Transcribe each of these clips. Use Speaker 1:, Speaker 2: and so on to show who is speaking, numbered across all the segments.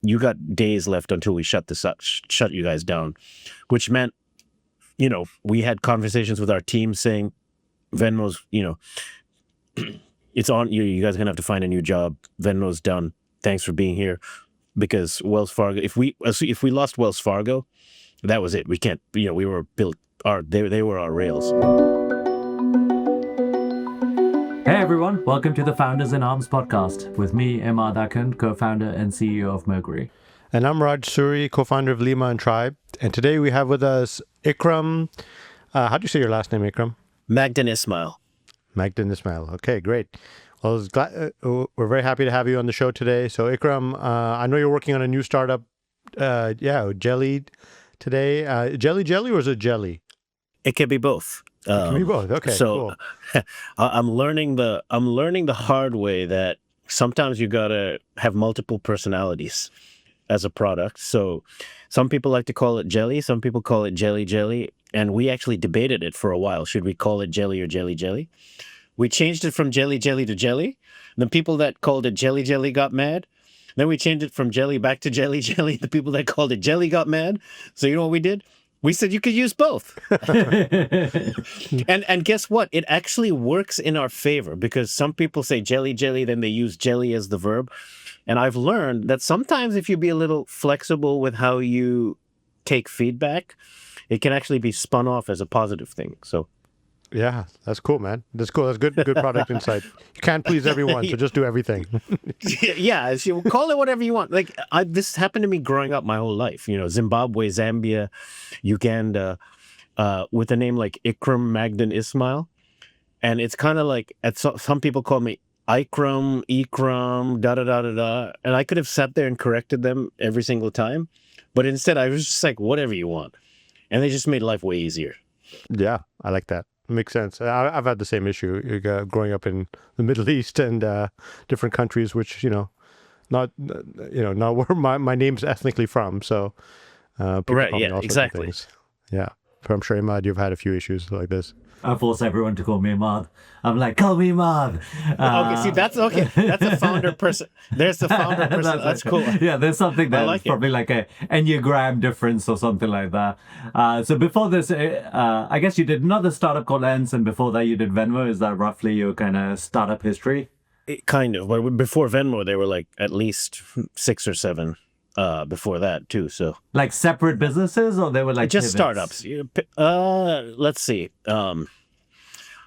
Speaker 1: you got days left until we shut you guys down, which meant, we had conversations with our team saying, Venmo's, it's on you. You guys are gonna have to find a new job. Venmo's done. Thanks for being here. Because Wells Fargo, if we lost Wells Fargo, that was it. We can't. We were built. They were our rails.
Speaker 2: Hey everyone, welcome to the Founders in Arms podcast with me, Imad Akhund, co-founder and CEO of Mercury.
Speaker 3: And I'm Raj Suri, co-founder of Lima and Tribe. And today we have with us Iqram. How do you say your last name, Iqram?
Speaker 1: Magdan Ismail.
Speaker 3: Magdan Ismail. Okay, great. Well, we're very happy to have you on the show today. So Iqram, I know you're working on a new startup. Jelly today. Jelly or is it jelly?
Speaker 1: It can be both.
Speaker 3: It can be both. Okay,
Speaker 1: so
Speaker 3: cool.
Speaker 1: I'm learning the hard way that sometimes you gotta have multiple personalities as a product. So some people like to call it jelly, some people call it jelly, and we actually debated it for a while. Should we call it jelly or jelly? We changed it from jelly to jelly. The people that called it jelly got mad. Then we changed it from jelly back to jelly. The people that called it jelly got mad. So you know what we did? We said you could use both. and guess what? It actually works in our favor because some people say jelly, then they use jelly as the verb. And I've learned that sometimes if you be a little flexible with how you take feedback, it can actually be spun off as a positive thing. So
Speaker 3: yeah, that's cool, man. That's cool. That's good product insight. You can't please everyone, so just do everything.
Speaker 1: Yeah, you call it whatever you want. Like this happened to me growing up my whole life. Zimbabwe, Zambia, Uganda, with a name like Iqram Magdan Ismail, and it's kind of like some people call me Iqram, and I could have sat there and corrected them every single time, but instead I was just like, whatever you want, and they just made life way easier.
Speaker 3: Yeah, I like that. Makes sense. I've had the same issue growing up in the Middle East and different countries, which not where my name's ethnically from. So people
Speaker 1: right,
Speaker 3: call me all sorts of things. Yeah, but I'm sure Imad, you've had a few issues like this.
Speaker 2: I force everyone to call me Imad. I'm like, call me Imad.
Speaker 1: Okay, see, that's okay. That's a founder person. There's the founder person. That's cool.
Speaker 2: Yeah, there's something that's probably like a Enneagram difference or something like that. So before this, I guess you did another startup called Lens, and before that you did Venmo. Is that roughly your kind of startup history?
Speaker 1: Kind of. But before Venmo, they were like at least 6 or 7. Before that too. So
Speaker 2: like separate businesses, or they were like
Speaker 1: just
Speaker 2: pivots?
Speaker 1: Startups. Let's see.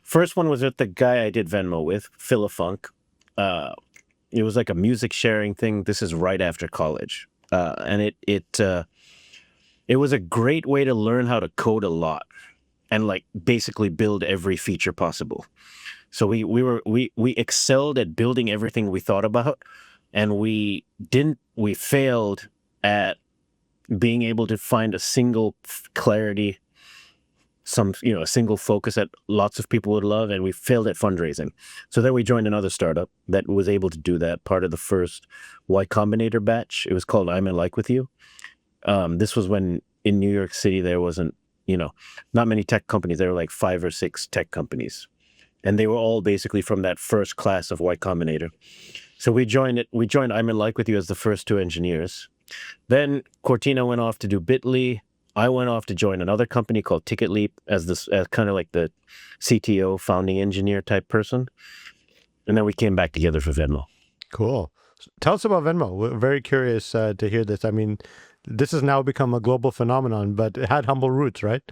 Speaker 1: First one was with the guy I did Venmo with, Philafunk. It was like a music sharing thing. This is right after college, and it was a great way to learn how to code a lot and like basically build every feature possible. So we excelled at building everything we thought about. And we failed at being able to find a single clarity, a single focus that lots of people would love. And we failed at fundraising. So then we joined another startup that was able to do that, part of the first Y Combinator batch. It was called I'm in Like With You. This was when in New York City, there wasn't, not many tech companies. There were like 5 or 6 tech companies. And they were all basically from that first class of Y Combinator. So we joined I'm in Like With You as the first 2 engineers. Then Cortina went off to do Bitly. I went off to join another company called Ticket Leap as kind of like the CTO, founding engineer type person. And then we came back together for Venmo.
Speaker 3: Cool. Tell us about Venmo. We're very curious to hear this. I mean, this has now become a global phenomenon, but it had humble roots, right?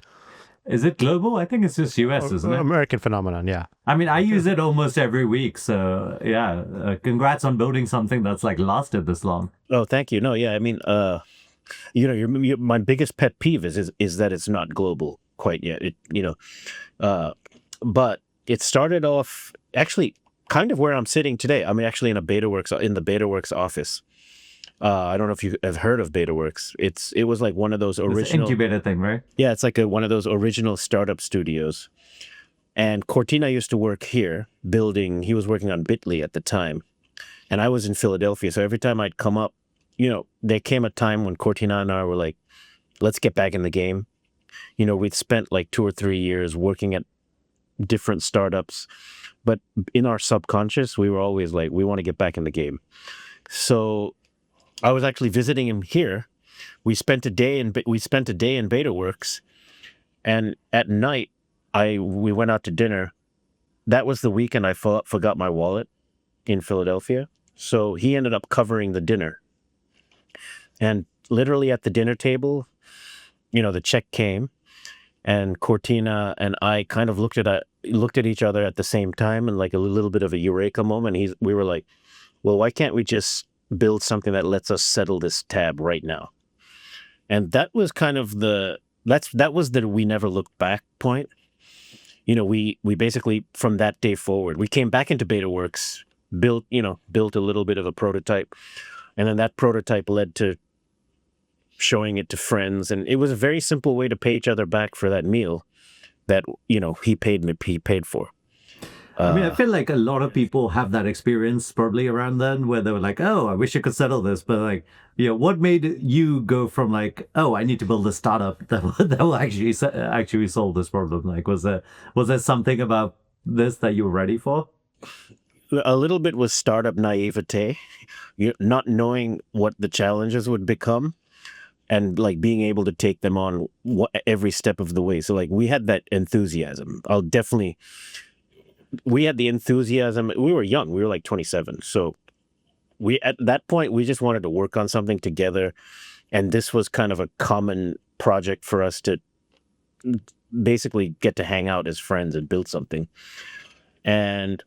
Speaker 2: Is it global? I think it's just US, isn't it?
Speaker 3: American phenomenon, yeah.
Speaker 2: I mean, I use it almost every week. So yeah, congrats on building something that's like lasted this long.
Speaker 1: Oh, thank you. No, yeah, I mean, my biggest pet peeve is that it's not global quite yet. But it started off actually kind of where I'm sitting today. I'm actually in the BetaWorks office. I don't know if you have heard of BetaWorks. It was like one of those original
Speaker 2: incubator thing, right?
Speaker 1: Yeah, it's like one of those original startup studios. And Cortina used to work here he was working on Bitly at the time. And I was in Philadelphia. So every time I'd come up, there came a time when Cortina and I were like, let's get back in the game. We'd spent like 2 or 3 years working at different startups, but in our subconscious, we were always like, we want to get back in the game. So I was actually visiting him here. We spent a day in BetaWorks, and at night we went out to dinner. That was the weekend I forgot my wallet in Philadelphia. So he ended up covering the dinner. And literally at the dinner table, the check came, and Cortina and I kind of looked at each other at the same time, and like a little bit of a eureka moment. We were like, well, why can't we just build something that lets us settle this tab right now? And that was kind of that was the we never looked back point. We basically, from that day forward, we came back into BetaWorks, built a little bit of a prototype, and then that prototype led to showing it to friends, and it was a very simple way to pay each other back for that meal that he paid for.
Speaker 2: I feel like a lot of people have that experience probably around then, where they were like, "Oh, I wish I could settle this," but like, what made you go from like, "Oh, I need to build a startup that will actually solve this problem"? Like, was there something about this that you were ready for?
Speaker 1: A little bit was startup naivete, not knowing what the challenges would become, and like being able to take them on every step of the way. So like we had that enthusiasm. We had the enthusiasm. We were young. We were like 27. So at that point, we just wanted to work on something together. And this was kind of a common project for us to basically get to hang out as friends and build something. And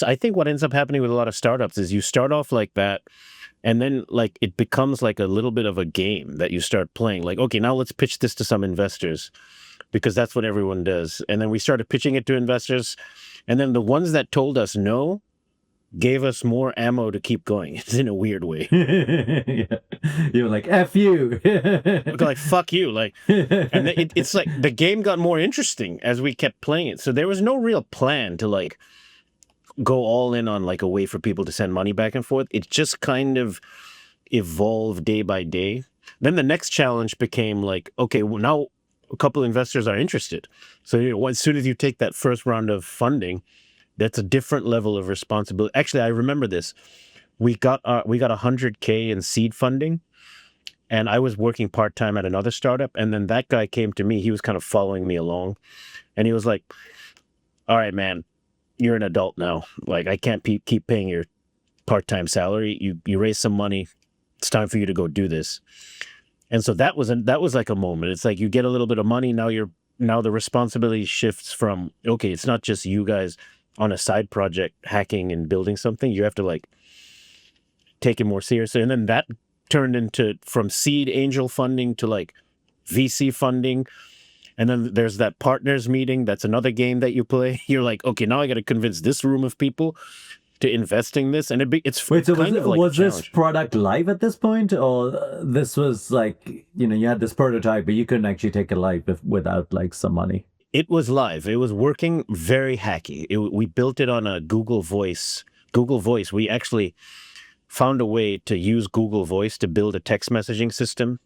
Speaker 1: I think what ends up happening with a lot of startups is you start off like that, and then like it becomes like a little bit of a game that you start playing. Like, okay, now let's pitch this to some investors, because that's what everyone does. And then we started pitching it to investors, and then the ones that told us no gave us more ammo to keep going. It's in a weird way.
Speaker 2: Yeah. You were like, F you.
Speaker 1: Like, fuck you. Like, and it's like the game got more interesting as we kept playing it. So there was no real plan to like go all in on like a way for people to send money back and forth. It just kind of evolved day by day. Then the next challenge became like, okay, well, now a couple investors are interested. So as soon as you take that first round of funding, that's a different level of responsibility. Actually, I remember this. We got $100K in seed funding, and I was working part-time at another startup. And then that guy came to me. He was kind of following me along, and he was like, all right, man, you're an adult now. Like, I can't keep paying your part-time salary. You raise some money. It's time for you to go do this. And so that was like a moment. It's like you get a little bit of money. Now the responsibility shifts from, okay, it's not just you guys on a side project hacking and building something. You have to like take it more seriously. And then that turned into from seed angel funding to like VC funding. And then there's that partners meeting. That's another game that you play. You're like, okay, now I got to convince this room of people to invest in this. And it's
Speaker 2: wait, so
Speaker 1: kind of like
Speaker 2: was this product live at this point, or this was like, you had this prototype, but you couldn't actually take it live without like some money?
Speaker 1: It was live. It was working very hacky. We built it on a Google Voice. We actually found a way to use Google Voice to build a text messaging system.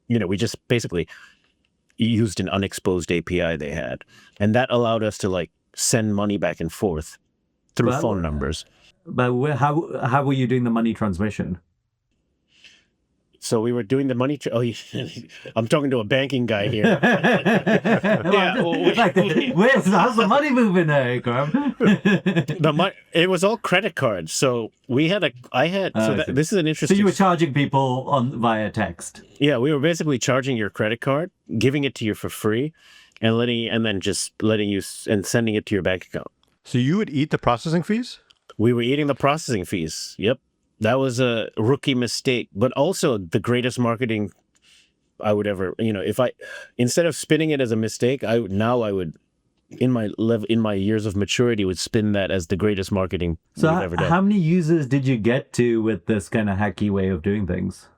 Speaker 1: We just basically used an unexposed API they had. And that allowed us to like send money back and forth through phone numbers.
Speaker 2: But how were you doing the money transmission?
Speaker 1: So we were doing the money. I'm talking to a banking guy here.
Speaker 2: How's the money moving there, Iqram?
Speaker 1: It was all credit cards. So this is an interesting.
Speaker 2: So you were charging people via text.
Speaker 1: Yeah, we were basically charging your credit card, giving it to you for free, and then just letting you and sending it to your bank account.
Speaker 3: So you would eat the processing fees?
Speaker 1: We were eating the processing fees. Yep. That was a rookie mistake, but also the greatest marketing I would ever, instead of spinning it as a mistake, I would, in my years of maturity, would spin that as the greatest marketing we've ever done.
Speaker 2: How many users did you get to with this kind of hacky way of doing things?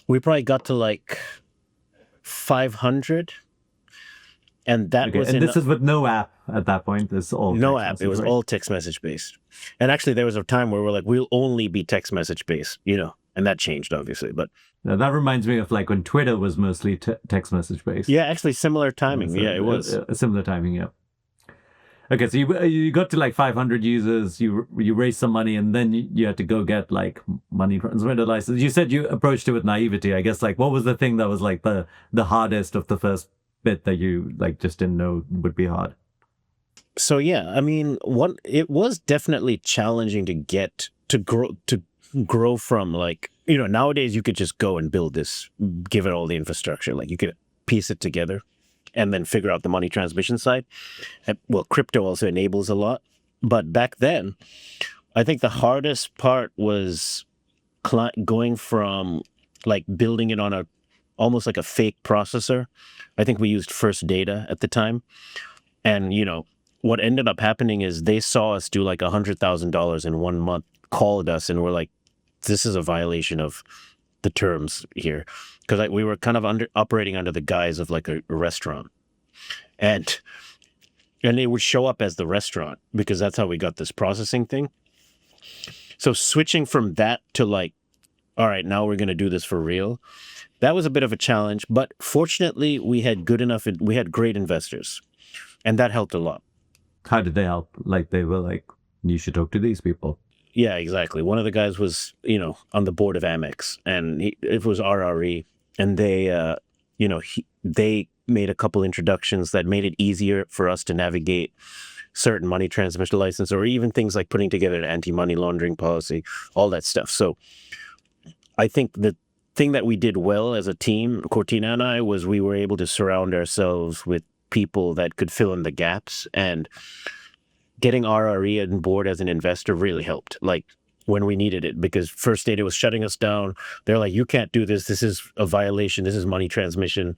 Speaker 1: We probably got to like 500. And that was
Speaker 2: this is with no app at that point. This all
Speaker 1: no app. It was all text message based. And actually, there was a time where we're like, we'll only be text message based, and that changed obviously. But
Speaker 2: now, that reminds me of like when Twitter was mostly text message based.
Speaker 1: Yeah, actually, similar timing. Yeah, it was
Speaker 2: similar timing. Yeah. Okay, so you got to like 500 users, you raised some money, and then you had to go get like money transmitter license. You said you approached it with naivety. I guess like what was the thing that was like the hardest of the first bit that you like just didn't know would be hard?
Speaker 1: So yeah, I mean, it was definitely challenging to get to grow from, like, nowadays you could just go and build this, give it all the infrastructure, like you could piece it together and then figure out the money transmission side. And, well, crypto also enables a lot, but back then, I think the hardest part was going from like building it on almost like a fake processor. I think we used First Data at the time, and what ended up happening is they saw us do like $100,000 in 1 month, called us, and were like, this is a violation of the terms here. Because we were kind of operating under the guise of like a restaurant. And it would show up as the restaurant because that's how we got this processing thing. So switching from that to like, all right, now we're going to do this for real. That was a bit of a challenge. But fortunately, we had great investors. And that helped a lot.
Speaker 2: How did they help? Like they were like, you should talk to these people.
Speaker 1: Yeah, exactly. One of the guys was, on the board of Amex, and it was RRE, and they, they made a couple introductions that made it easier for us to navigate certain money transmission license, or even things like putting together an anti-money laundering policy, all that stuff. So I think the thing that we did well as a team, Cortina and I, was we were able to surround ourselves with people that could fill in the gaps, and getting RRE on board as an investor really helped, like when we needed it, because First Data was shutting us down. They're like, you can't do this. This is a violation. This is money transmission.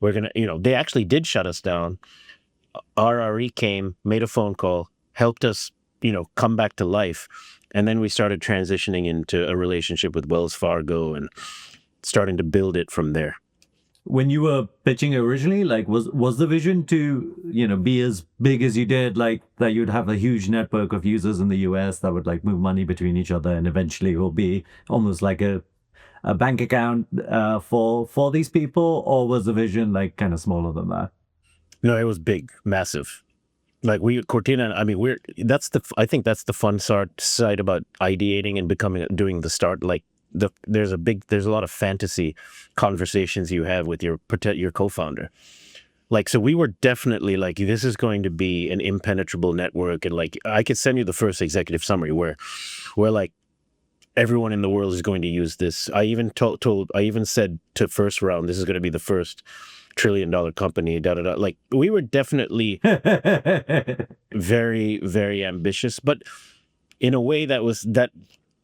Speaker 1: We're going to, they actually did shut us down. RRE came, made a phone call, helped us, come back to life. And then we started transitioning into a relationship with Wells Fargo and starting to build it from there.
Speaker 2: When you were pitching originally, like was the vision to, be as big as you did, like that you'd have a huge network of users in the US that would like move money between each other, and eventually it will be almost like a bank account for these people? Or was the vision like kind of smaller than that?
Speaker 1: No, it was big, massive. Like Cortina, I mean, I think that's the fun side about ideating and doing the start. Like there's a lot of fantasy conversations you have with your co-founder. Like, so we were definitely like, this is going to be an impenetrable network. And like, I could send you the first executive summary where like everyone in the world is going to use this. I even I even said to first round, this is going to be the first $1 trillion company, Like, we were definitely very, very ambitious, but in a way that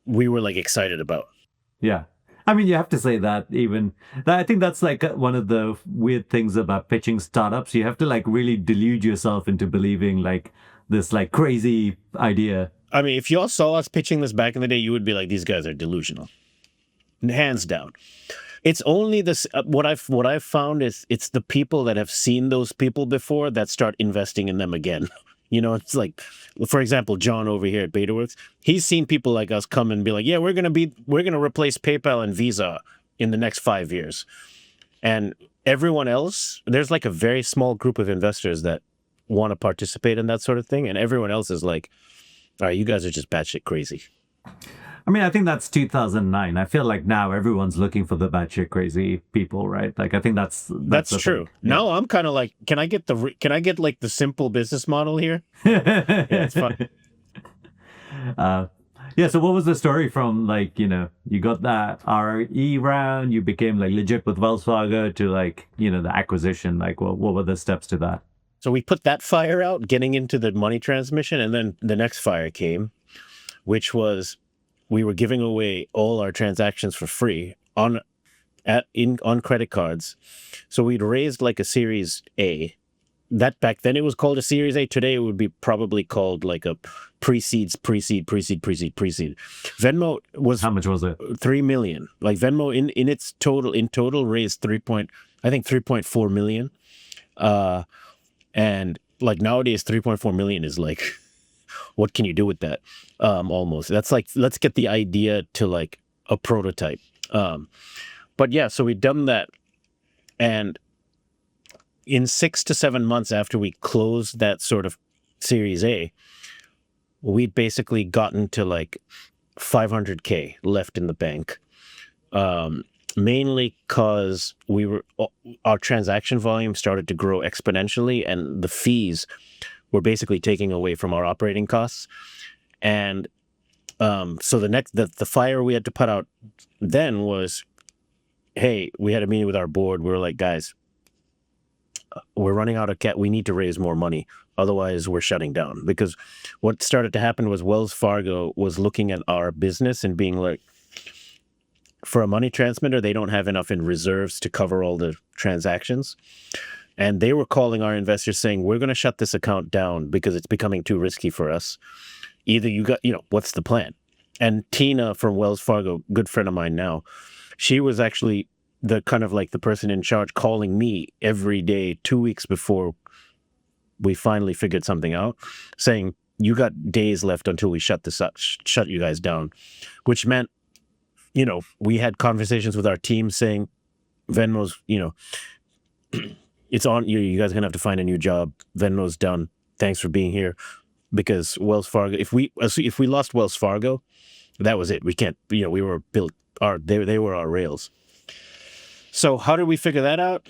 Speaker 1: we were like excited about.
Speaker 2: Yeah. I mean, you have to say that I think that's like one of the weird things about pitching startups. You have to like really delude yourself into believing like this like crazy idea.
Speaker 1: I mean, if y'all saw us pitching this back in the day, you would be like, these guys are delusional. Hands down. It's only this, what I've found is it's the people that have seen those people before that start investing in them again. It's like, for example, John over here at BetaWorks, he's seen people like us come and be like, yeah, we're going to replace PayPal and Visa in the next 5 years. And everyone else, there's like a very small group of investors that want to participate in that sort of thing. And everyone else is like, all right, you guys are just batshit crazy.
Speaker 2: I mean, I think that's 2009. I feel like now everyone's looking for the batshit crazy people, right? Like, I think that's
Speaker 1: true. Yeah. Now I'm kind of like, can I get like the simple business model here?
Speaker 2: Yeah, it's fun. Yeah. So what was the story from like, you got that RE round, you became like legit with Wells Fargo to like, the acquisition, like what were the steps to that?
Speaker 1: So we put that fire out, getting into the money transmission, and then the next fire came, which was we were giving away all our transactions for free on credit cards. So we'd raised like a Series A. That back then it was called a Series A. Today it would be probably called like a pre-seed. Venmo was,
Speaker 2: how much was it?
Speaker 1: 3 million. Like Venmo in total raised 3.4 million. And like nowadays 3.4 million is like, what can you do with that? Almost. That's like, let's get the idea to like a prototype. But yeah, so we'd done that. And in 6 to 7 months after we closed that sort of Series A, we'd basically gotten to like 500K left in the bank. Mainly because our transaction volume started to grow exponentially, and the fees were basically taking away from our operating costs. And so the fire we had to put out then was, hey, we had a meeting with our board. We were like, guys, we're running out of cash. We need to raise more money. Otherwise, we're shutting down. Because what started to happen was Wells Fargo was looking at our business and being like, for a money transmitter, they don't have enough in reserves to cover all the transactions. And they were calling our investors saying, we're going to shut this account down because it's becoming too risky for us. Either what's the plan? And Tina from Wells Fargo, good friend of mine now, she was actually the kind of like the person in charge calling me every day 2 weeks before we finally figured something out, saying, you got days left until we shut this up, shut you guys down, which meant, we had conversations with our team saying, Venmo's, it's on you. You guys are going to have to find a new job. Venmo's done. Thanks for being here. Because Wells Fargo, if we lost Wells Fargo, that was it. We can't, we were built, they were our rails. So how did we figure that out?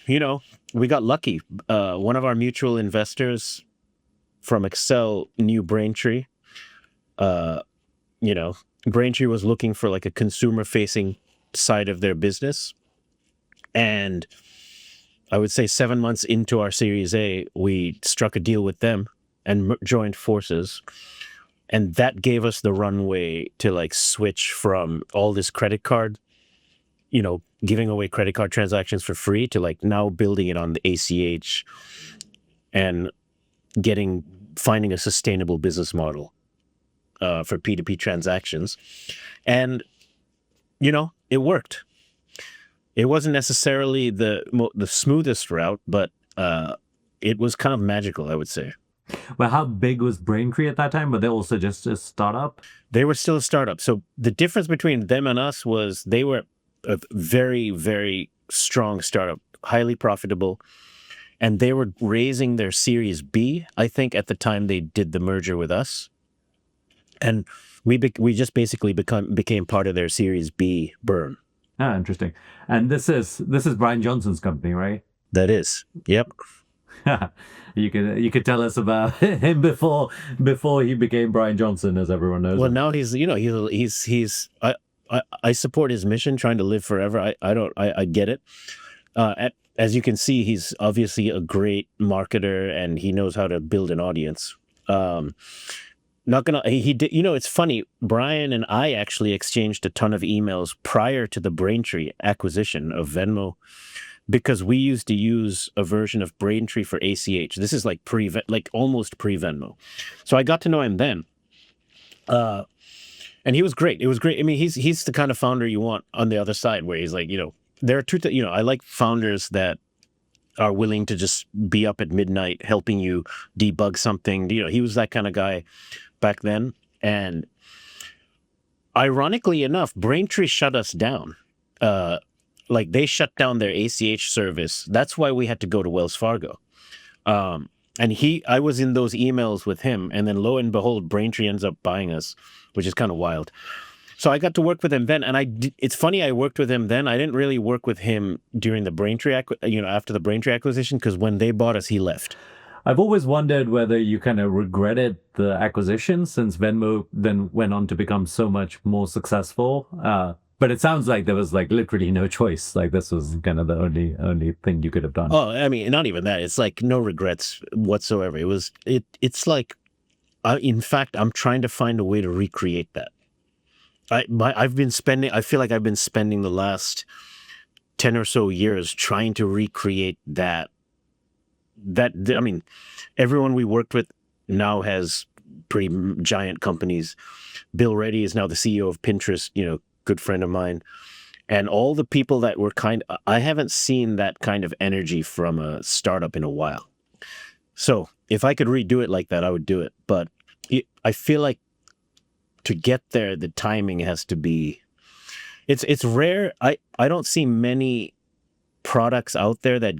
Speaker 1: We got lucky. One of our mutual investors from Excel knew Braintree. Braintree was looking for like a consumer-facing side of their business. And I would say 7 months into our Series A, we struck a deal with them and joined forces. And that gave us the runway to like switch from all this credit card, giving away credit card transactions for free to like now building it on the ACH and finding a sustainable business model for P2P transactions. And, it worked. It wasn't necessarily the smoothest route, but it was kind of magical, I would say.
Speaker 2: Well, how big was Braintree at that time? Were they also just a startup?
Speaker 1: They were still a startup. So the difference between them and us was they were a very, very strong startup, highly profitable. And they were raising their Series B, I think, at the time they did the merger with us. And we just basically became part of their Series B burn.
Speaker 2: Ah, interesting. And this is Bryan Johnson's company, right?
Speaker 1: That is. Yep.
Speaker 2: You could tell us about him before he became Bryan Johnson, as everyone knows.
Speaker 1: Well,
Speaker 2: him.
Speaker 1: now he's I support his mission, trying to live forever. I get it. As you can see, he's obviously a great marketer and he knows how to build an audience. It's funny. Bryan and I actually exchanged a ton of emails prior to the Braintree acquisition of Venmo, because we used to use a version of Braintree for ACH. This is like almost pre-Venmo. So I got to know him then. And he was great. It was great. I mean, he's the kind of founder you want on the other side, where he's like, there are I like founders that are willing to just be up at midnight helping you debug something. He was that kind of guy back then. And ironically enough, Braintree shut us down. They shut down their ACH service. That's why we had to go to Wells Fargo. And I was in those emails with him, and then lo and behold, Braintree ends up buying us, which is kind of wild. So I got to work with him then, and it's funny, I worked with him then. I didn't really work with him during the Braintree, after the Braintree acquisition, because when they bought us, he left.
Speaker 2: I've always wondered whether you kind of regretted the acquisition, since Venmo then went on to become so much more successful. But it sounds like there was like literally no choice. Like this was kind of the only thing you could have done.
Speaker 1: Oh, I mean, not even that. It's like no regrets whatsoever. It's like, in fact, I'm trying to find a way to recreate that. I feel like I've been spending the last 10 or so years trying to recreate that. I mean, everyone we worked with now has pretty giant companies. Bill Reddy is now the CEO of Pinterest, good friend of mine. And all the people that were I haven't seen that kind of energy from a startup in a while. So if I could redo it like that, I would do it. But I feel like to get there, the timing has to be, it's rare. I don't see many products out there that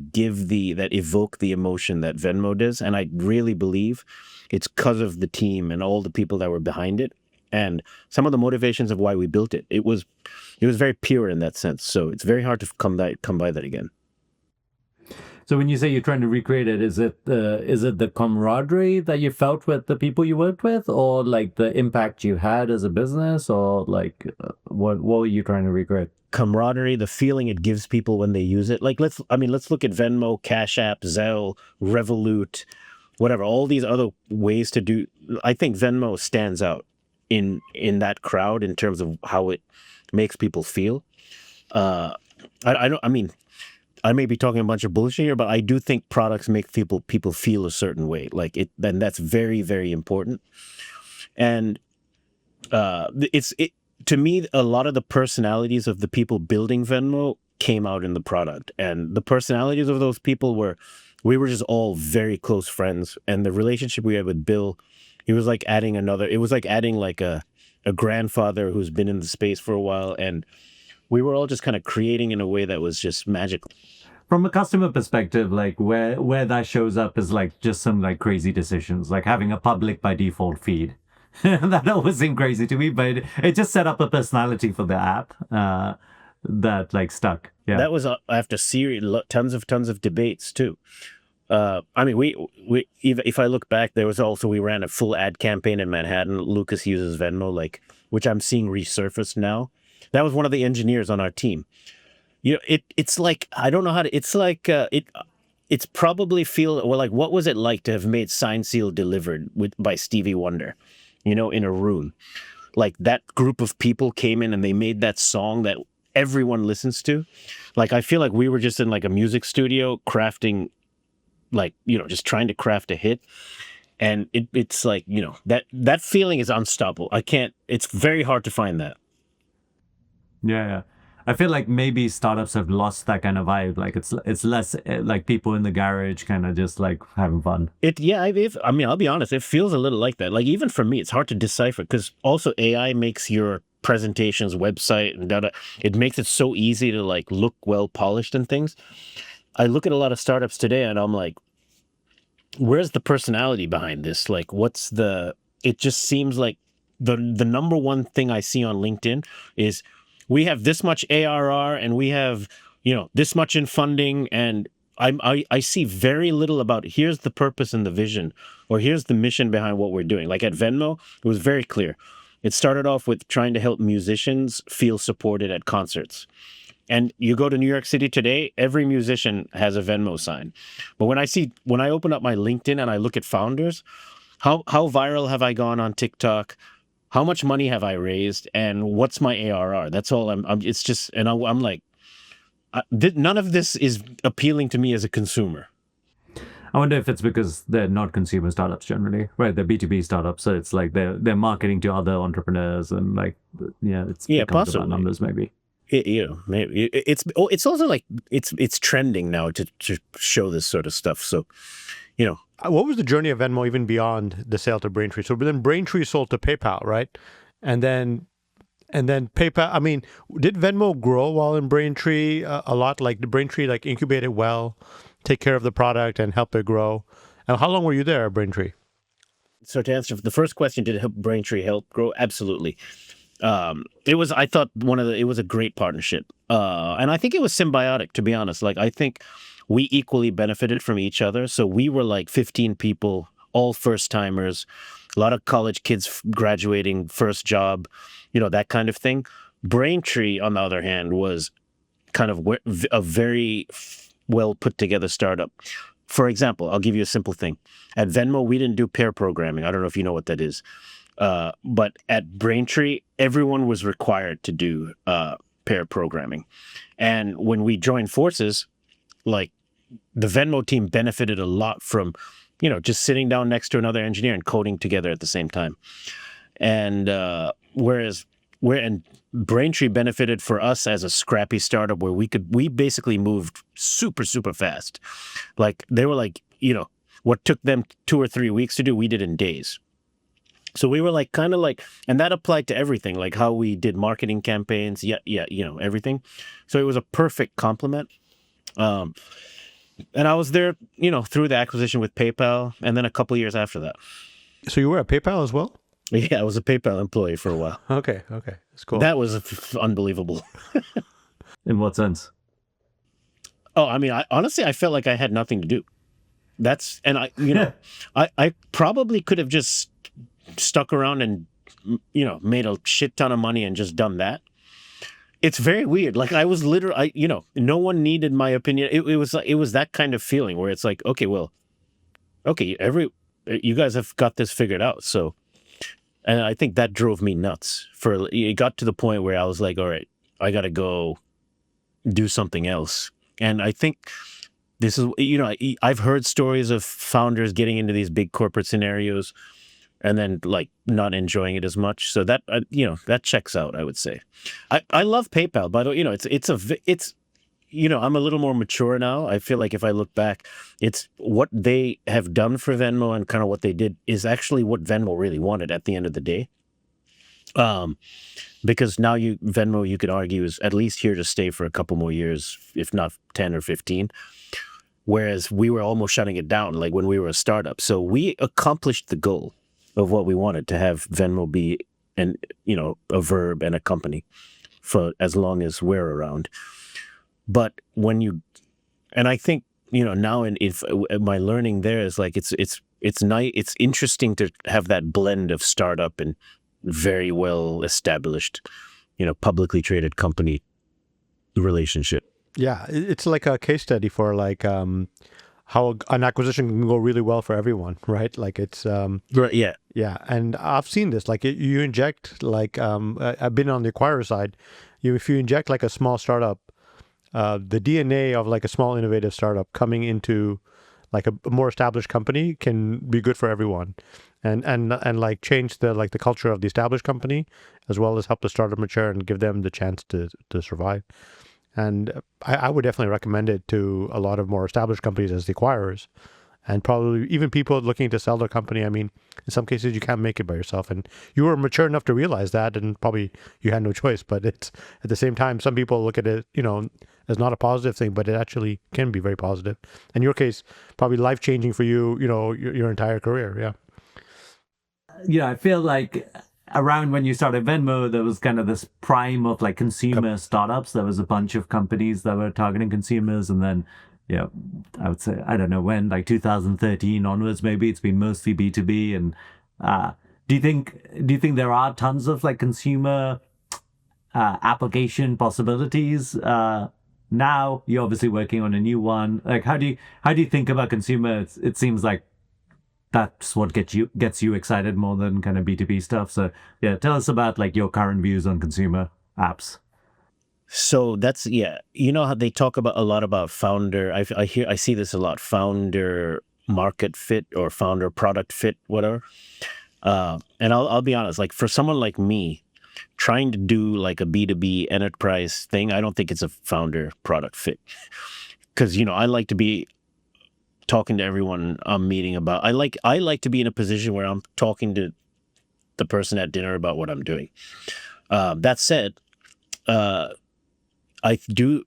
Speaker 1: evoke the emotion that Venmo does. And I really believe It's because of the team and all the people that were behind it, and some of the motivations of why we built it. It was very pure in that sense. So it's very hard to come by that again.
Speaker 2: So when you say you're trying to recreate it, is it the camaraderie that you felt with the people you worked with, or like the impact you had as a business, or like what were you trying to recreate?
Speaker 1: Camaraderie, the feeling it gives people when they use it. Like let's look at Venmo, Cash App, Zelle, Revolut, whatever. All these other ways to do. I think Venmo stands out in that crowd in terms of how it makes people feel. I don't. I mean, I may be talking a bunch of bullshit here, but I do think products make people feel a certain way. Like it, then that's very, very important. And to me, a lot of the personalities of the people building Venmo came out in the product, and the personalities of those people we were just all very close friends, and the relationship we had with Bill, it was like adding like a grandfather who's been in the space for a while, and we were all just kind of creating in a way that was just magical.
Speaker 2: From a customer perspective, like where that shows up is like just some like crazy decisions, like having a public by default feed. That always seemed crazy to me, but it just set up a personality for the app that like stuck. Yeah,
Speaker 1: that was after tons of debates too. I mean, we if I look back, we ran a full ad campaign in Manhattan. Lucas uses Venmo, which I'm seeing resurface now. That was one of the engineers on our team. You know, it's like, I don't know how to. It's like it's probably like, what was it like to have made Sign Seal Delivered by Stevie Wonder? You know, in a room, like that group of people came in and they made that song that everyone listens to. Like, I feel like we were just in like a music studio crafting, like, you know, just trying to craft a hit. And it's like, you know, that feeling is unstoppable. It's very hard to find that.
Speaker 2: Yeah. I feel like maybe startups have lost that kind of vibe. Like it's less like people in the garage kind of just like having fun.
Speaker 1: I mean, I'll be honest, it feels a little like that. Like, even for me, it's hard to decipher, because also AI makes your presentations, website and data, it makes it so easy to like look well polished and things. I look at a lot of startups today and I'm like, where's the personality behind this? Like, it just seems like the number one thing I see on LinkedIn is, we have this much ARR and we have, you know, this much in funding, and I see very little about here's the purpose and the vision, or here's the mission behind what we're doing. Like at Venmo, it was very clear. It started off with trying to help musicians feel supported at concerts. And you go to New York City today, every musician has a Venmo sign. But when I open up my LinkedIn and I look at founders, how viral have I gone on TikTok? How much money have I raised, and what's my ARR? That's all. It's just, and I'm like, none of this is appealing to me as a consumer.
Speaker 2: I wonder if it's because they're not consumer startups generally, right? They're B2B startups, so it's like they're marketing to other entrepreneurs, and like, it's
Speaker 1: possibly
Speaker 2: about numbers maybe.
Speaker 1: Maybe it's also like it's trending now to show this sort of stuff. So, you know.
Speaker 3: What was the journey of Venmo even beyond the sale to Braintree? So then Braintree sold to PayPal, right? And then PayPal. I mean, did Venmo grow while in Braintree a lot? Like, did Braintree like incubate it well, take care of the product and help it grow? And how long were you there at Braintree?
Speaker 1: So to answer the first question, did Braintree help grow? Absolutely. It was a great partnership. And I think it was symbiotic, to be honest. Like, I think we equally benefited from each other. So we were like 15 people, all first timers, a lot of college kids graduating, first job, you know, that kind of thing. Braintree, on the other hand, was kind of a very well put together startup. For example, I'll give you a simple thing. At Venmo, we didn't do pair programming. I don't know if you know what that is. But at Braintree, everyone was required to do pair programming. And when we joined forces, like, the Venmo team benefited a lot from, you know, just sitting down next to another engineer and coding together at the same time. And whereas Braintree benefited for us as a scrappy startup where we basically moved super, super fast. Like, they were like, you know, what took them 2 or 3 weeks to do, we did in days. So we were like, kind of like, and that applied to everything, like how we did marketing campaigns. Yeah, you know, everything. So it was a perfect complement. And I was there, you know, through the acquisition with PayPal, and then a couple of years after that.
Speaker 3: So you were at PayPal as well?
Speaker 1: Yeah, I was a PayPal employee for a while.
Speaker 3: Okay, that's cool.
Speaker 1: That was unbelievable.
Speaker 2: In what sense?
Speaker 1: Oh, I mean, honestly, I felt like I had nothing to do. I probably could have just stuck around and, made a shit ton of money and just done that. It's very weird. Like I was literally, no one needed my opinion. It was that kind of feeling where it's like, okay, you guys have got this figured out. So, and I think that drove me nuts. It got to the point where I was like, all right, I got to go do something else. And I think this is, I've heard stories of founders getting into these big corporate scenarios and then like not enjoying it as much. So that, that checks out, I would say. I love PayPal, by the way. I'm a little more mature now. I feel like if I look back, it's what they have done for Venmo and kind of what they did is actually what Venmo really wanted at the end of the day. Because now Venmo, you could argue, is at least here to stay for a couple more years, if not 10 or 15. Whereas we were almost shutting it down, like when we were a startup. So we accomplished the goal of what we wanted, to have Venmo be a verb and a company for as long as we're around. But and I think, now my learning there is like, it's nice. It's interesting to have that blend of startup and very well established, publicly traded company relationship.
Speaker 3: Yeah, it's like a case study for like how an acquisition can go really well for everyone, right? Like it's
Speaker 1: Right, yeah.
Speaker 3: Yeah, and I've seen this. Like you inject like I've been on the acquirer side. If you inject like a small startup, the DNA of like a small innovative startup coming into like a more established company can be good for everyone, and like change the culture of the established company, as well as help the startup mature and give them the chance to survive. And I would definitely recommend it to a lot of more established companies as the acquirers, and probably even people looking to sell their company. I mean, in some cases you can't make it by yourself, and you were mature enough to realize that, and probably you had no choice. But it's at the same time, some people look at it, as not a positive thing, but it actually can be very positive. In your case, probably life-changing for you, your entire career. Yeah.
Speaker 2: I feel like around when you started Venmo, there was kind of this prime of like consumer startups. There was a bunch of companies that were targeting consumers, and then I would say, I don't know when, like 2013 onwards, maybe it's been mostly B2B. And do you think there are tons of like consumer application possibilities? Now you're obviously working on a new one. Like, how do you think about consumer? It seems like that's what gets you excited more than kind of B2B stuff. So yeah, tell us about like your current views on consumer apps.
Speaker 1: So that's, how they talk a lot about founder. I see this a lot, founder market fit or founder product fit, whatever. And I'll be honest, like for someone like me, trying to do like a B2B enterprise thing, I don't think it's a founder product fit. Because, I like to be talking to everyone I'm meeting about. I like to be in a position where I'm talking to the person at dinner about what I'm doing. That said, I do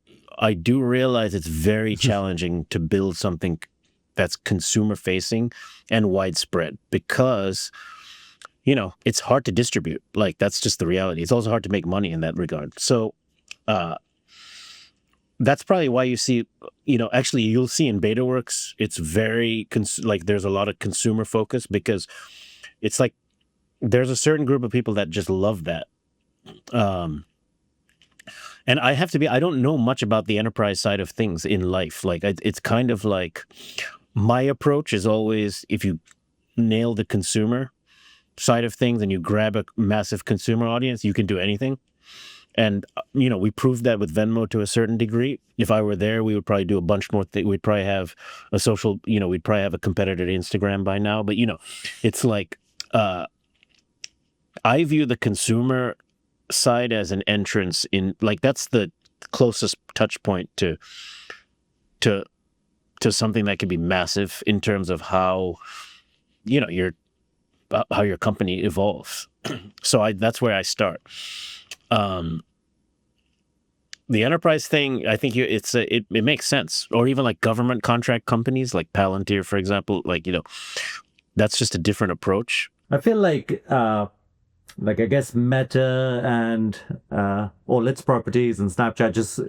Speaker 1: realize it's very challenging to build something that's consumer facing and widespread, because it's hard to distribute. Like that's just the reality. It's also hard to make money in that regard. So that's probably why you see, actually you'll see in BetaWorks, it's very like there's a lot of consumer focus, because it's like there's a certain group of people that just love that. And I have to be, I don't know much about the enterprise side of things in life. Like it's kind of like my approach is always, if you nail the consumer side of things and you grab a massive consumer audience, you can do anything. And, we proved that with Venmo to a certain degree. If I were there, we would probably do a bunch more things. We'd probably have a social, we'd probably have a competitor to Instagram by now. But, it's like, I view the consumer side as an entrance in, like, that's the closest touch point to something that could be massive in terms of how, how your company evolves. So that's where I start. The enterprise thing, I think it makes sense. Or even like government contract companies like Palantir, for example, like, that's just a different approach.
Speaker 2: I feel like I guess Meta and all its properties and Snapchat just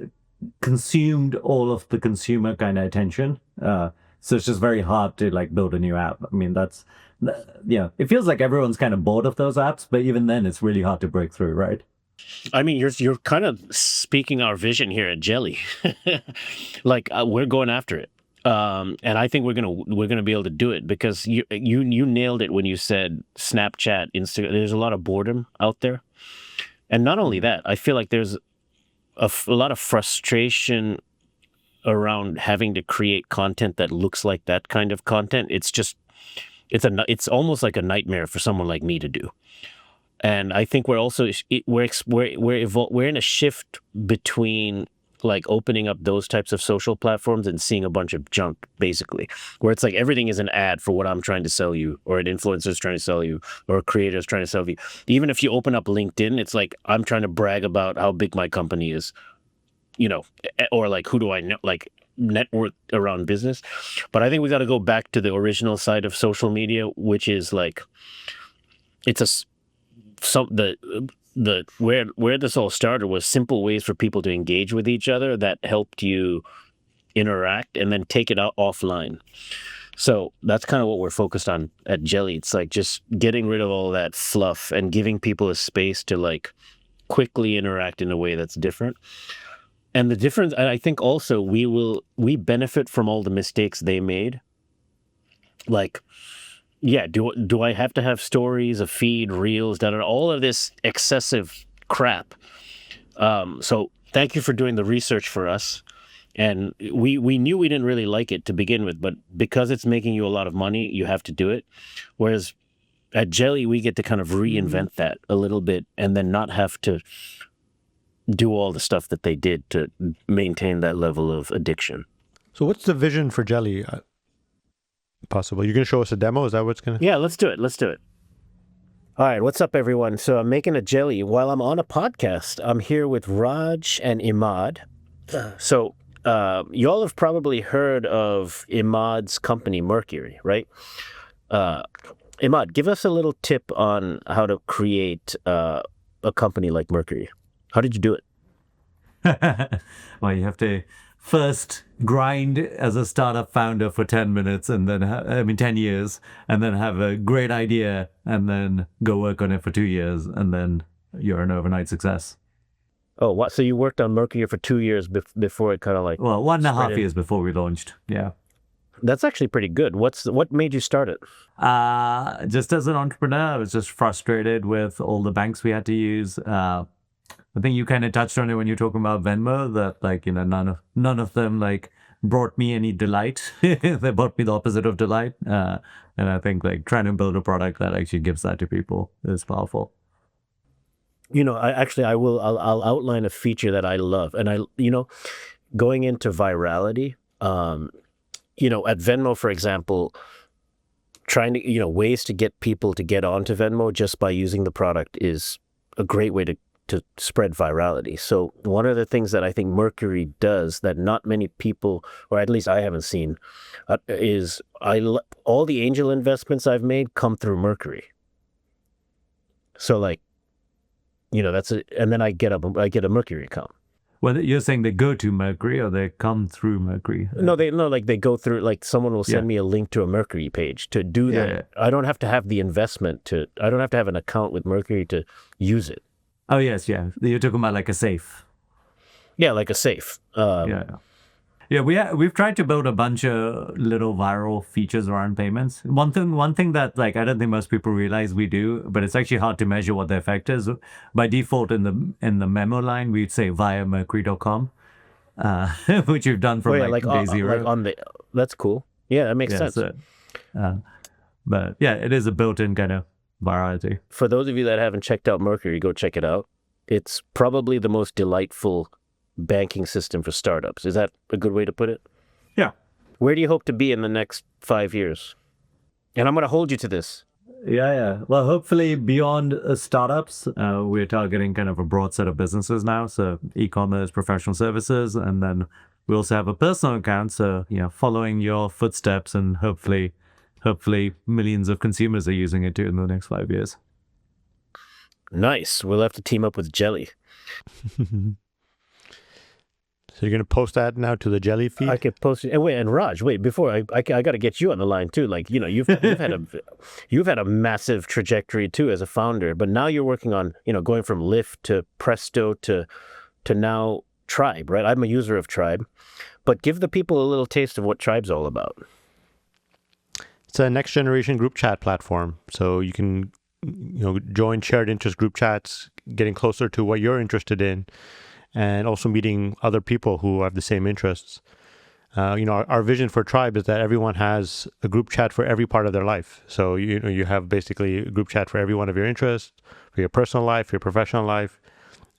Speaker 2: consumed all of the consumer kind of attention. So it's just very hard to like build a new app. I mean, it feels like everyone's kind of bored of those apps, but even then it's really hard to break through, right?
Speaker 1: I mean, you're kind of speaking our vision here at Jelly. Like we're going after it. And I think we're gonna be able to do it because you nailed it when you said Snapchat, Instagram. There's a lot of boredom out there, and not only that, I feel like there's a lot of frustration around having to create content that looks like that kind of content. It's almost like a nightmare for someone like me to do. And I think we're also we're in a shift between like opening up those types of social platforms and seeing a bunch of junk, basically, where it's like everything is an ad for what I'm trying to sell you, or an influencer's trying to sell you, or a creator's trying to sell you. Even if you open up LinkedIn, it's like I'm trying to brag about how big my company is, or like who do I know, like net worth around business. But I think we got to go back to the original side of social media, which is like where this all started was simple ways for people to engage with each other that helped you interact and then take it out offline. So that's kind of what we're focused on at Jelly. It's like just getting rid of all that fluff and giving people a space to like quickly interact in a way that's different. And the difference, and I think also we benefit from all the mistakes they made. Like, yeah, do I have to have stories, a feed, reels, all of this excessive crap? So thank you for doing the research for us. And we knew we didn't really like it to begin with, but because it's making you a lot of money, you have to do it. Whereas at Jelly, we get to kind of reinvent that a little bit and then not have to do all the stuff that they did to maintain that level of addiction.
Speaker 3: So what's the vision for Jelly? Possible. You're going to show us a demo? Is that what's going to...
Speaker 1: Yeah, let's do it. All right, what's up, everyone? So I'm making a jelly while I'm on a podcast. I'm here with Raj and Imad. So y'all have probably heard of Imad's company, Mercury, right? Imad, give us a little tip on how to create a company like Mercury. How did you do it?
Speaker 2: Well, you have to first grind as a startup founder for 10 minutes and then 10 years, and then have a great idea and then go work on it for 2 years, and then you're an overnight success.
Speaker 1: Oh, what? So you worked on Mercury for 2 years before it kind of like...
Speaker 2: Well, 1.5 years before we launched. Yeah.
Speaker 1: That's actually pretty good. What made you start it?
Speaker 2: Just as an entrepreneur, I was just frustrated with all the banks we had to use. I think you kind of touched on it when you're talking about Venmo, that like, none of them like brought me any delight. They brought me the opposite of delight. And I think like trying to build a product that actually gives that to people is powerful.
Speaker 1: I'll outline a feature that I love. And going into virality, at Venmo, for example, trying to, ways to get people to get onto Venmo just by using the product is a great way to spread virality. So one of the things that I think Mercury does that not many people, or at least I haven't seen, is all the angel investments I've made come through Mercury. So like, and then I get a Mercury account.
Speaker 2: Well, you're saying they go to Mercury or they come through Mercury?
Speaker 1: No, they go through, like someone will send me a link to a Mercury page to do that. Yeah. I don't have to have the investment I don't have to have an account with Mercury to use it.
Speaker 2: Oh, yes, yeah. You're talking about like a safe.
Speaker 1: Yeah, like a safe.
Speaker 2: Yeah, we've tried to build a bunch of little viral features around payments. One thing that like I don't think most people realize we do, but it's actually hard to measure what the effect is. By default, in the memo line, we'd say via mercury.com, which we've done from day zero.
Speaker 1: That's cool. Yeah, that makes sense.
Speaker 2: But yeah, it is a built-in kind of virality.
Speaker 1: For those of you that haven't checked out Mercury, go check it out. It's probably the most delightful banking system for startups. Is that a good way to put it?
Speaker 2: Yeah.
Speaker 1: Where do you hope to be in the next 5 years? And I'm going to hold you to this.
Speaker 2: Yeah. Well, hopefully beyond startups, we're targeting kind of a broad set of businesses now. So e-commerce, professional services, and then we also have a personal account. So, following your footsteps and hopefully hopefully millions of consumers are using it too in the next 5 years.
Speaker 1: Nice. We'll have to team up with Jelly.
Speaker 3: So you're going to post that now to the Jelly feed?
Speaker 1: I could post it. And Raj, before I got to get you on the line too. Like, you've had a massive trajectory too as a founder, but now you're working on, going from Lyft to Presto to now Tribe, right? I'm a user of Tribe, but give the people a little taste of what Tribe's all about.
Speaker 3: It's a next generation group chat platform. So you can, join shared interest group chats, getting closer to what you're interested in, and also meeting other people who have the same interests. Our vision for Tribe is that everyone has a group chat for every part of their life. So, you have basically a group chat for every one of your interests, for your personal life, your professional life,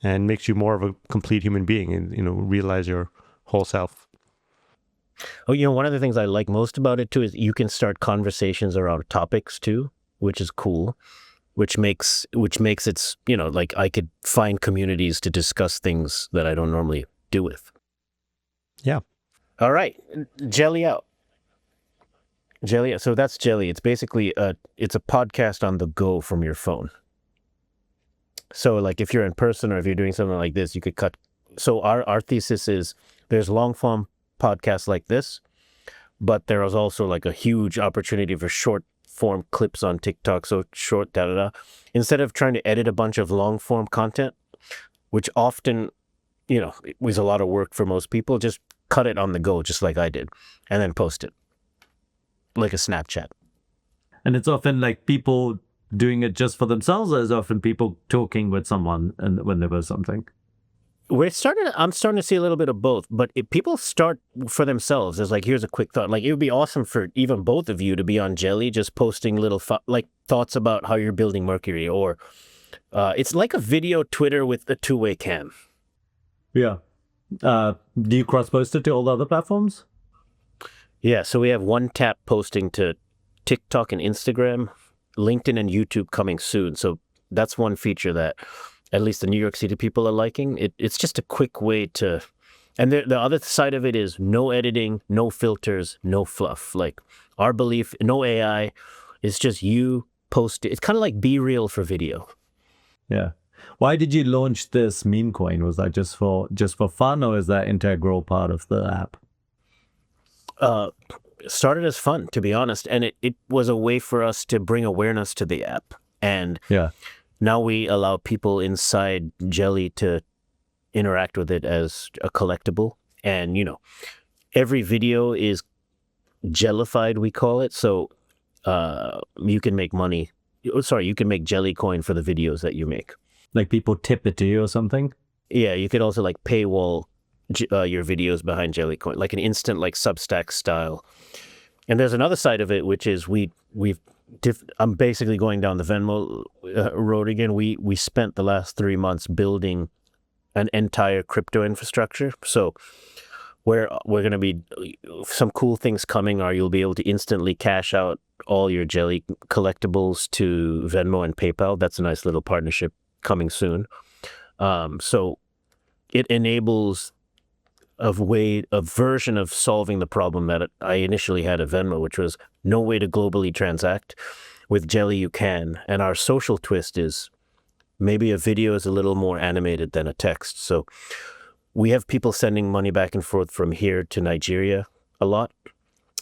Speaker 3: and makes you more of a complete human being and, realize your whole self.
Speaker 1: Oh, one of the things I like most about it too is you can start conversations around topics too, which is cool. Which makes it, like I could find communities to discuss things that I don't normally do with.
Speaker 3: Yeah.
Speaker 1: All right. Jelly out. Jelly. So that's Jelly. It's basically it's a podcast on the go from your phone. So like if you're in person or if you're doing something like this, you could cut. So our thesis is there's long form podcasts like this, but there is also like a huge opportunity for short form clips on TikTok, so short, instead of trying to edit a bunch of long form content, which often, it was a lot of work for most people, just cut it on the go, just like I did, and then post it like a Snapchat.
Speaker 2: And it's often like people doing it just for themselves, or is often people talking with someone and when there was something?
Speaker 1: I'm starting to see a little bit of both, but if people start for themselves, it's like, here's a quick thought. Like, it would be awesome for even both of you to be on Jelly, just posting little thoughts about how you're building Mercury, or it's like a video Twitter with a two-way cam.
Speaker 2: Yeah. Do you cross-post it to all the other platforms?
Speaker 1: Yeah, so we have one tap posting to TikTok and Instagram, LinkedIn and YouTube coming soon. So that's one feature that at least the New York City people are liking. It's just a quick way to, and the other side of it is no editing, no filters, no fluff. Like our belief, no AI, it's just you post it. It's kind of like Be Real for video.
Speaker 2: Yeah. Why did you launch this meme coin? Was that just for fun, or is that integral part of the app?
Speaker 1: It started as fun, to be honest, and it was a way for us to bring awareness to the app. And
Speaker 2: yeah.
Speaker 1: Now we allow people inside Jelly to interact with it as a collectible. And, every video is jellified, we call it. So you can make money. You can make Jelly coin for the videos that you make.
Speaker 2: Like people tip it to you or something?
Speaker 1: Yeah, you could also like paywall your videos behind Jelly coin, like an instant like Substack style. And there's another side of it, which is I'm basically going down the Venmo road again. We spent the last 3 months building an entire crypto infrastructure. So we're going to be some cool things coming are you'll be able to instantly cash out all your Jelly collectibles to Venmo and PayPal. That's a nice little partnership coming soon. So it enables a version of solving the problem that I initially had at Venmo, which was no way to globally transact. With Jelly, you can. And our social twist is maybe a video is a little more animated than a text. So we have people sending money back and forth from here to Nigeria a lot.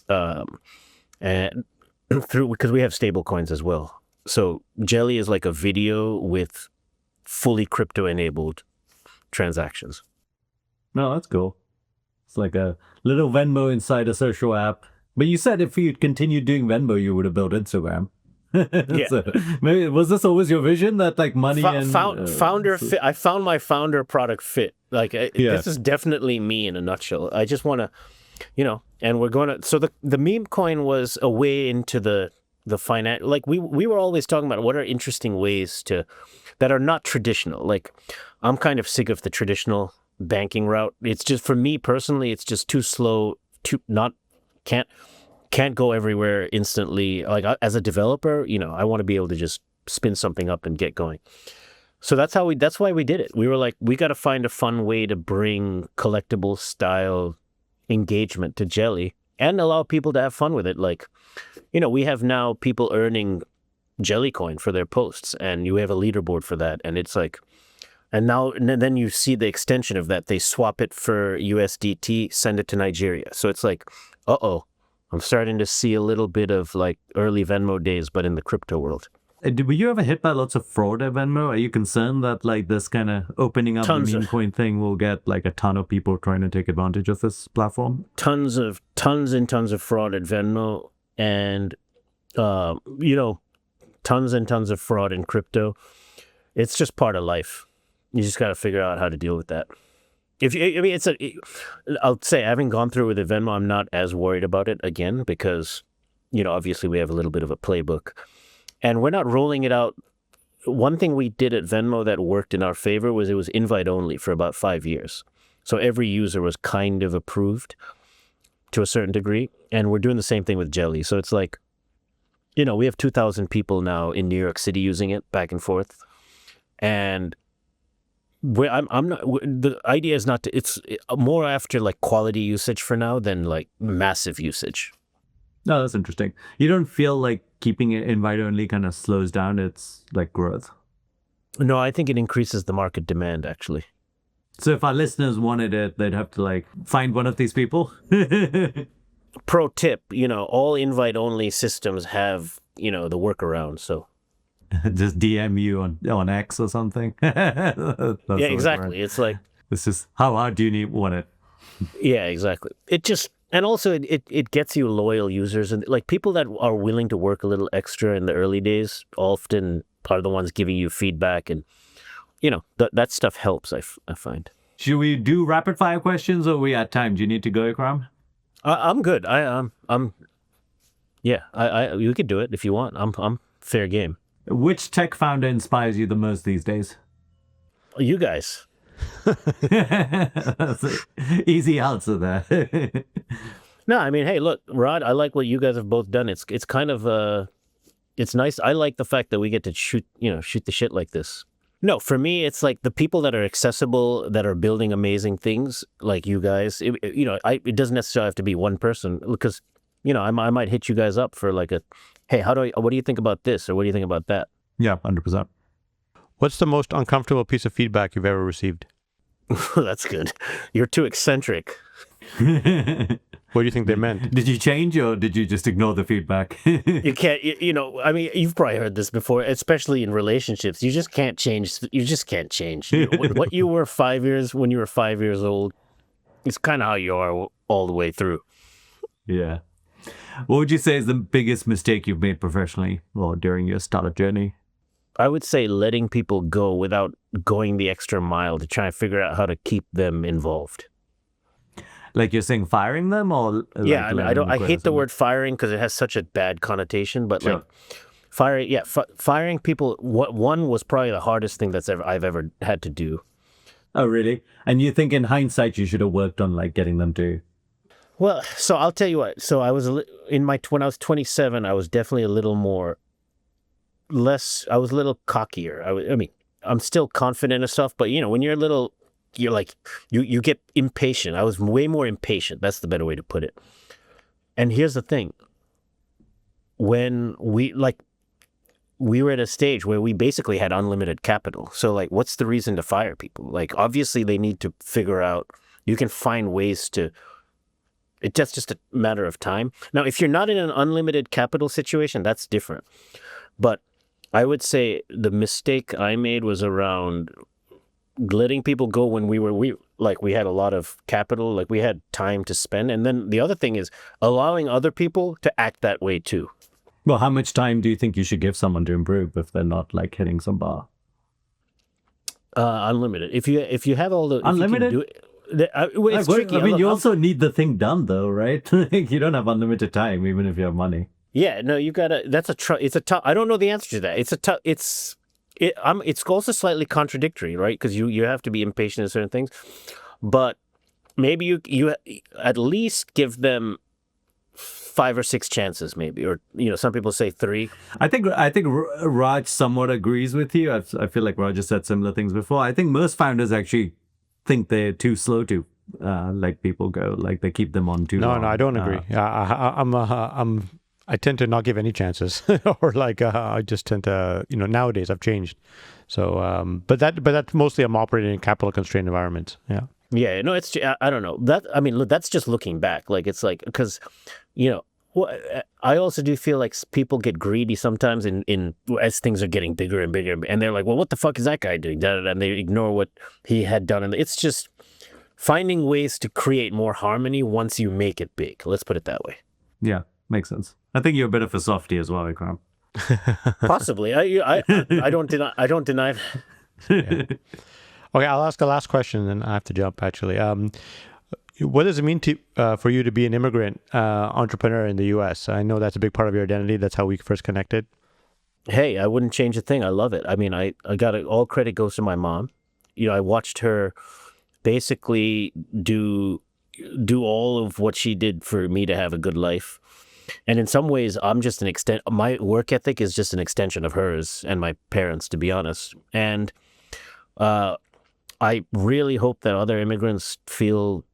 Speaker 1: And because we have stable coins as well. So Jelly is like a video with fully crypto enabled transactions.
Speaker 2: No, that's cool. It's like a little Venmo inside a social app. But you said if you'd continued doing Venmo, you would have built Instagram.
Speaker 1: Yeah.
Speaker 2: So, maybe, was this always your vision that like money
Speaker 1: founder fit? I found my founder product fit. Like this is definitely me in a nutshell. I just want to, and we're going to. So the meme coin was a way into the finance. Like we were always talking about what are interesting ways that are not traditional. Like I'm kind of sick of the traditional banking route. It's just, for me personally, it's just too slow, can't go everywhere instantly. Like as a developer, I want to be able to just spin something up and get going. So that's why we did it. We were like, we got to find a fun way to bring collectible style engagement to Jelly. and allow people to have fun with it. Like, we have now people earning Jellycoin for their posts, and you have a leaderboard for that, and it's like, and then you see the extension of that. They swap it for USDT, send it to Nigeria. So it's like, I'm starting to see a little bit of like early Venmo days, but in the crypto world.
Speaker 2: Were you ever hit by lots of fraud at Venmo? Are you concerned that like this kind of opening up the meme coin thing will get like a ton of people trying to take advantage of this platform?
Speaker 1: Tons and tons of fraud at Venmo, and tons and tons of fraud in crypto. It's just part of life. You just got to figure out how to deal with that. I'll say, having gone through with the Venmo, I'm not as worried about it again because, obviously we have a little bit of a playbook. And we're not rolling it out. One thing we did at Venmo that worked in our favor was it was invite only for about 5 years. So every user was kind of approved to a certain degree. And we're doing the same thing with Jelly. So it's like, we have 2,000 people now in New York City using it back and forth. And I'm not, the idea is not to, it's more after like quality usage for now than like massive usage.
Speaker 2: No, that's interesting. You don't feel like keeping it invite only kind of slows down its like growth?
Speaker 1: No, I think it increases the market demand actually.
Speaker 2: So if our listeners wanted it, they'd have to like find one of these people.
Speaker 1: Pro tip, all invite only systems have, the workaround. So
Speaker 2: just DM you on X or something.
Speaker 1: Yeah, exactly. It's like,
Speaker 2: this is how hard do you want it?
Speaker 1: Yeah, exactly. And also it gets you loyal users, and like people that are willing to work a little extra in the early days often are the ones giving you feedback, and that stuff helps. I find. Should
Speaker 2: we do rapid fire questions, or are we at time? Do you need to go, Iqram?
Speaker 1: I'm good. You could do it if you want. I'm fair game.
Speaker 2: Which tech founder inspires you the most these days?
Speaker 1: You guys.
Speaker 2: That's an easy answer there.
Speaker 1: No, I mean, hey, look, Rod, I like what you guys have both done. It's kind of it's nice. I like the fact that we get to shoot the shit like this. No, for me, it's like the people that are accessible, that are building amazing things, like you guys. It doesn't necessarily have to be one person, because I might hit you guys up for like hey, what do you think about this, or what do you think about that?
Speaker 2: Yeah, 100%.
Speaker 3: What's the most uncomfortable piece of feedback you've ever received?
Speaker 1: That's good. You're too eccentric.
Speaker 3: What do you think they meant?
Speaker 2: Did you change, or did you just ignore the feedback?
Speaker 1: You can't, I mean, you've probably heard this before, especially in relationships. You just can't change. What you were 5 years, when you were 5 years old, it's kind of how you are all the way through.
Speaker 2: Yeah. What would you say is the biggest mistake you've made professionally or during your startup journey?
Speaker 1: I would say letting people go without going the extra mile to try and figure out how to keep them involved.
Speaker 2: Like you're saying firing them, or
Speaker 1: yeah, I hate the word firing because it has such a bad connotation. But
Speaker 2: sure.
Speaker 1: Like firing people. One was probably the hardest thing I've ever had to do.
Speaker 2: Oh, really? And you think in hindsight you should have worked on like getting them to?
Speaker 1: Well, so I'll tell you what. So I was when I was 27, I was definitely a little more. I was a little cockier. I mean, I'm still confident and stuff, but when you're a little, you're like, you get impatient. I was way more impatient. That's the better way to put it. And here's the thing. When we were at a stage where we basically had unlimited capital. So like, what's the reason to fire people? Like, obviously they need to figure out, you can find ways to, it's just a matter of time. Now, if you're not in an unlimited capital situation, that's different. But I would say the mistake I made was around letting people go when we had a lot of capital, like we had time to spend. And then the other thing is allowing other people to act that way too.
Speaker 2: Well, how much time do you think you should give someone to improve if they're not like hitting some bar?
Speaker 1: Unlimited. If you have all the
Speaker 2: unlimited,
Speaker 1: it's tricky.
Speaker 2: I mean, you also need the thing done though, right? You don't have unlimited time, even if you have money.
Speaker 1: Yeah, no, you gotta. It's a tough. I don't know the answer to that. It's a tough. It's also slightly contradictory, right? Because you have to be impatient in certain things, but maybe you at least give them 5 or 6 chances, maybe, or some people say 3.
Speaker 2: I think Raj somewhat agrees with you. I feel like Raj has said similar things before. I think most founders actually think they're too slow to let people go. Like they keep them on too long.
Speaker 3: No, I don't agree. I tend to not give any chances, or like I just tend to, nowadays I've changed. So, but that's mostly I'm operating in capital constrained environments. Yeah.
Speaker 1: Yeah, no, I don't know that. I mean, look, that's just looking back. Like it's like because, I also do feel like people get greedy sometimes in as things are getting bigger and bigger, and they're like, well, what the fuck is that guy doing? And they ignore what he had done, and it's just finding ways to create more harmony once you make it big. Let's put it that way.
Speaker 2: Yeah, makes sense. I think you're a bit of a softie as well, Iqram.
Speaker 1: Possibly. I don't deny that.
Speaker 3: Yeah. Okay, I'll ask the last question, and I have to jump. Actually, what does it mean for you to be an immigrant entrepreneur in the U.S.? I know that's a big part of your identity. That's how we first connected.
Speaker 1: Hey, I wouldn't change a thing. I love it. I mean, I got it. All credit goes to my mom. I watched her basically do all of what she did for me to have a good life. And in some ways, I'm just my work ethic is just an extension of hers and my parents, to be honest. And I really hope that other immigrants feel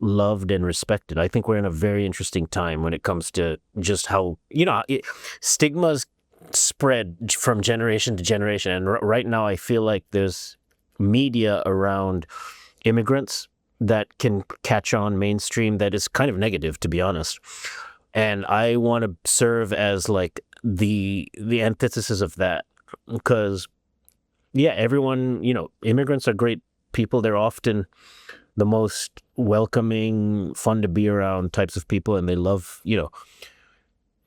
Speaker 1: loved and respected. I think we're in a very interesting time when it comes to just how, stigmas spread from generation to generation. And right now, I feel like there's media around immigrants that can catch on mainstream that is kind of negative, to be honest. And I want to serve as like the antithesis of that because, yeah, everyone, immigrants are great people. They're often the most welcoming, fun to be around types of people, and they love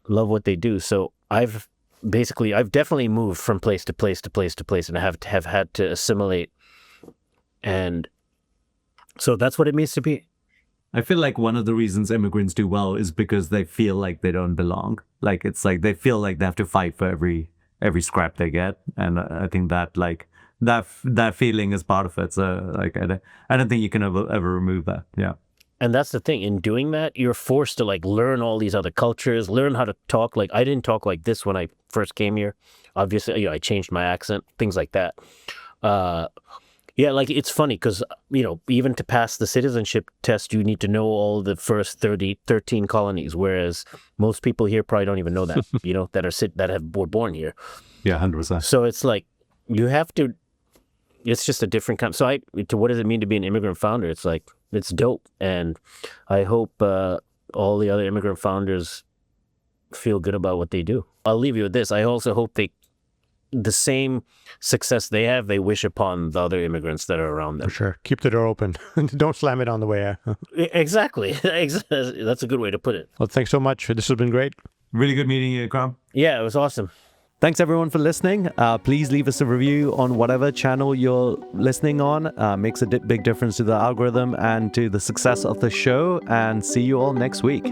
Speaker 1: what they do. So I've definitely moved from place to place to place to place, and I have had to assimilate. And so that's what it means to be.
Speaker 2: I feel like one of the reasons immigrants do well is because they feel like they don't belong. Like it's like they feel like they have to fight for every scrap they get, and I think that like that feeling is part of it. So like I don't think you can ever remove that. Yeah.
Speaker 1: And that's the thing. In doing that, you're forced to like learn all these other cultures, learn how to talk. Like I didn't talk like this when I first came here. Obviously, I changed my accent, things like that. Yeah, like it's funny because, even to pass the citizenship test, you need to know all the first 13 colonies, whereas most people here probably don't even know that, that were born here.
Speaker 2: Yeah, 100%.
Speaker 1: So it's like you have to, it's just a different kind. So what does it mean to be an immigrant founder? It's like, it's dope. And I hope all the other immigrant founders feel good about what they do. I'll leave you with this. I also hope the same success they have, they wish upon the other immigrants that are around them.
Speaker 3: For sure. Keep the door open. Don't slam it on the way out.
Speaker 1: Exactly. That's a good way to put it.
Speaker 3: Well, thanks so much. This has been great.
Speaker 2: Really good meeting you, Iqram.
Speaker 1: Yeah, it was awesome.
Speaker 2: Thanks everyone for listening. Please leave us a review on whatever channel you're listening on. Makes a big difference to the algorithm and to the success of the show. And see you all next week.